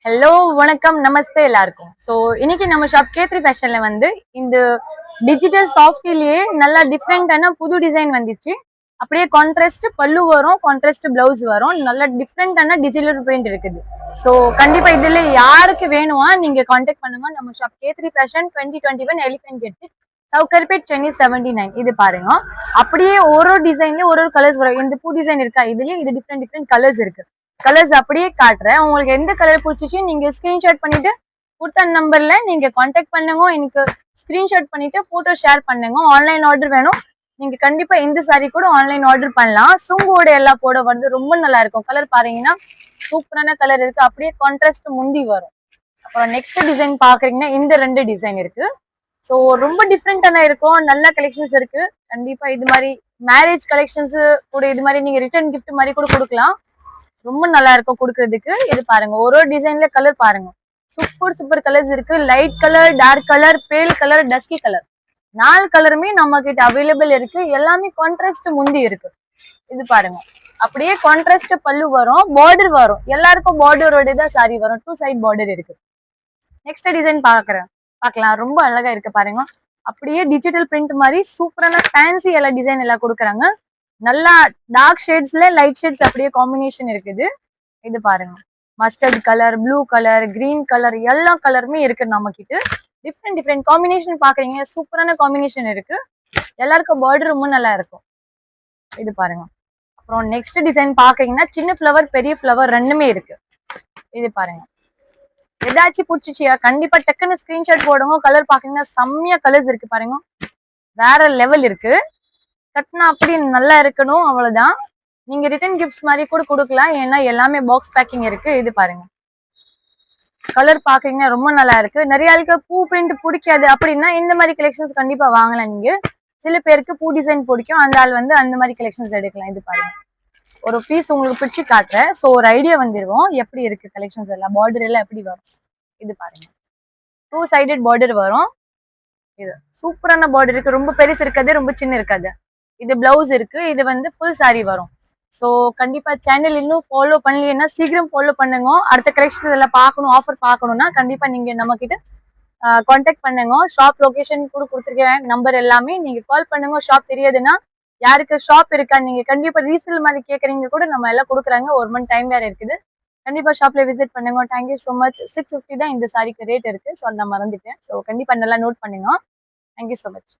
Hello வணக்கம் நமஸ்தே எல்லாருக்கும். So இன்னைக்கு நம்ம ஷாப் K3 ஃபேஷன்ல வந்து இந்த டிஜிட்டல் சாஃப்ட்லயே நல்லா டிஃப்ரெண்டான புது டிசைன் வந்துச்சு. அப்படியே கான்ட்ராஸ்ட் பல்லு வரும், கான்ட்ராஸ்ட் பிளவுஸ் வரும். நல்ல டிஃப்ரெண்டான டிஜிட்டல் பிரிண்ட் இருக்குது. ஸோ கண்டிப்பா இதுல யாருக்கு வேணுமா நீங்க கான்டாக்ட் பண்ணுங்க. நம்ம shop K3 fashion 2021 elephant gate Sowcarpet Chennai 79. இது பாருங்க. அப்படியே ஒரு டிசைன்லயே ஒரு கலர்ஸ் வரும். இந்த பூ டிசைன் இருக்கா, இதுலயே இது டிஃப்ரெண்ட் கலர்ஸ் இருக்கு. கலர்ஸ் அப்படியே காட்டுறேன். உங்களுக்கு எந்த கலர் பிடிச்சிச்சு நீங்க ஸ்கிரீன்ஷாட் பண்ணிட்டு கொடுத்த நம்பர்ல நீங்க கான்டாக்ட் பண்ணுங்க. எனக்கு ஸ்கிரீன்ஷாட் பண்ணிட்டு போட்டோ ஷேர் பண்ணுங்க. ஆன்லைன் ஆர்டர் வேணும் நீங்க கண்டிப்பா இந்த சாரி கூட ஆன்லைன் ஆர்டர் பண்ணலாம். சுங்கோட எல்லாம் போட வந்து ரொம்ப நல்லா இருக்கும். கலர் பாருங்கன்னா சூப்பரான கலர் இருக்கு. அப்படியே கான்ட்ராஸ்ட் முந்தி வரும். அப்புறம் நெக்ஸ்ட் டிசைன் பாக்குறீங்கன்னா இந்த ரெண்டு டிசைன் இருக்கு. ஸோ ரொம்ப டிஃப்ரெண்டான இருக்கும். நல்ல கலெக்ஷன்ஸ் இருக்கு. கண்டிப்பா இது மாதிரி மேரேஜ் கலெக்ஷன்ஸ் கூட இது மாதிரி நீங்க ரிட்டர்ன் கிஃப்ட் மாதிரி கூட கொடுக்கலாம். ரொம்ப நல்லா இருக்கும் கொடுக்கறதுக்கு. இது பாருங்க, ஒரு டிசைன்ல கலர் பாருங்க, சூப்பர் கலர்ஸ் இருக்கு. லைட் கலர், டார்க் கலர், பேல் கலர், டஸ்கி கலர், 4 கலருமே நம்ம கிட்ட அவைலபிள் இருக்கு. எல்லாமே கான்ட்ராஸ்ட் முந்தி இருக்கு. இது பாருங்க, அப்படியே கான்ட்ராஸ்ட் பல்லு வரும், பார்டர் வரும். எல்லாருக்கும் பார்டரோட தான் சாரி வரும். 2 சைட் பார்டர் இருக்கு. நெக்ஸ்ட் டிசைன் பார்க்கலாம். ரொம்ப அழகா இருக்கு பாருங்க. அப்படியே டிஜிட்டல் பிரிண்ட் மாதிரி சூப்பரான ஃபேன்சி எல்லாம் டிசைன் எல்லாம் கொடுக்குறாங்க. நல்லா டார்க் ஷேட்ஸ்ல லைட் ஷேட்ஸ் அப்படியே காம்பினேஷன் இருக்குது. இது பாருங்க, mustard colour, blue colour, green colour, எல்லா கலருமே இருக்கு நம்ம கிட்ட. டிஃப்ரெண்ட் காம்பினேஷன் பாக்குறீங்க, சூப்பரான காம்பினேஷன் இருக்கு. எல்லாருக்கும் பார்டர் ரொம்ப நல்லா இருக்கும். இது பாருங்க. அப்புறம் நெக்ஸ்ட் டிசைன் பாக்குறீங்கன்னா சின்ன ஃபிளவர், பெரிய ஃபிளவர் ரெண்டுமே இருக்கு. இது பாருங்க, ஏதாச்சும் பிடிச்சிச்சியா கண்டிப்பா டக்குன்னு ஸ்கிரீன்ஷாட் போடுங்க. கலர் பாக்குறீங்கன்னா செம்மையா கலர்ஸ் இருக்கு பாருங்க, வேற லெவல் இருக்கு. கட்டினா அப்படி நல்லா இருக்கணும், அவ்வளவுதான். நீங்க ரிட்டர்ன் கிஃப்ட்ஸ் மாதிரி கூட கொடுக்கலாம், ஏன்னா எல்லாமே பாக்ஸ் பேக்கிங் இருக்கு. இது பாருங்க, கலர் பாக்குறீங்கன்னா ரொம்ப நல்லா இருக்கு. நிறைய ஆளுக்கு பூ பிரிண்ட் பிடிக்காது அப்படின்னா இந்த மாதிரி கலெக்ஷன்ஸ் கண்டிப்பா வாங்கலாம். நீங்க சில பேருக்கு பூ டிசைன் பிடிக்கும், அந்த ஆள் வந்து அந்த மாதிரி கலெக்ஷன்ஸ் எடுக்கலாம். இது பாருங்க, ஒரு பீஸ் உங்களுக்கு பிடிச்சி காட்டுறேன். ஸோ ஒரு ஐடியா வந்துருவோம் எப்படி இருக்கு கலெக்ஷன்ஸ் எல்லாம், பார்டர் எல்லாம் எப்படி வரும். இது பாருங்க, 2 சைடட் பார்டர் வரும். இது சூப்பரான பார்டர் இருக்கு. ரொம்ப பெருசு இருக்காது, ரொம்ப சின்ன இருக்காது. இது பிளவுஸ் இருக்கு. இது வந்து ஃபுல் சாரி வரும். ஸோ கண்டிப்பா சேனல் இன்னும் ஃபாலோ பண்ணலன்னா சீக்கிரம் ஃபாலோ பண்ணுங்க. அடுத்த கலெக்ஷன் எல்லாம் பார்க்கணும், ஆஃபர் பார்க்கணும்னா கண்டிப்பா நீங்க நம்ம கிட்ட கான்டாக்ட் பண்ணுங்க. ஷாப் லொகேஷன் கூட கொடுத்துருக்கேன், நம்பர் எல்லாமே. நீங்க கால் பண்ணுங்க. ஷாப் தெரியாதுன்னா யாருக்கு ஷாப் இருக்கா, நீங்க கண்டிப்பா ரீசேல் மாதிரி கேட்கறீங்க கூட நம்ம எல்லாம் கொடுக்குறாங்க. 1 மந்த் டைம் வேற இருக்குது. கண்டிப்பா ஷாப்ல விசிட் பண்ணுங்க. Thank you so much. 650 தான் இந்த சாரிக்கு ரேட் இருக்கு. ஸோ நான் மறந்துட்டேன். ஸோ கண்டிப்பா நல்லா நோட் பண்ணுங்க. Thank you so much.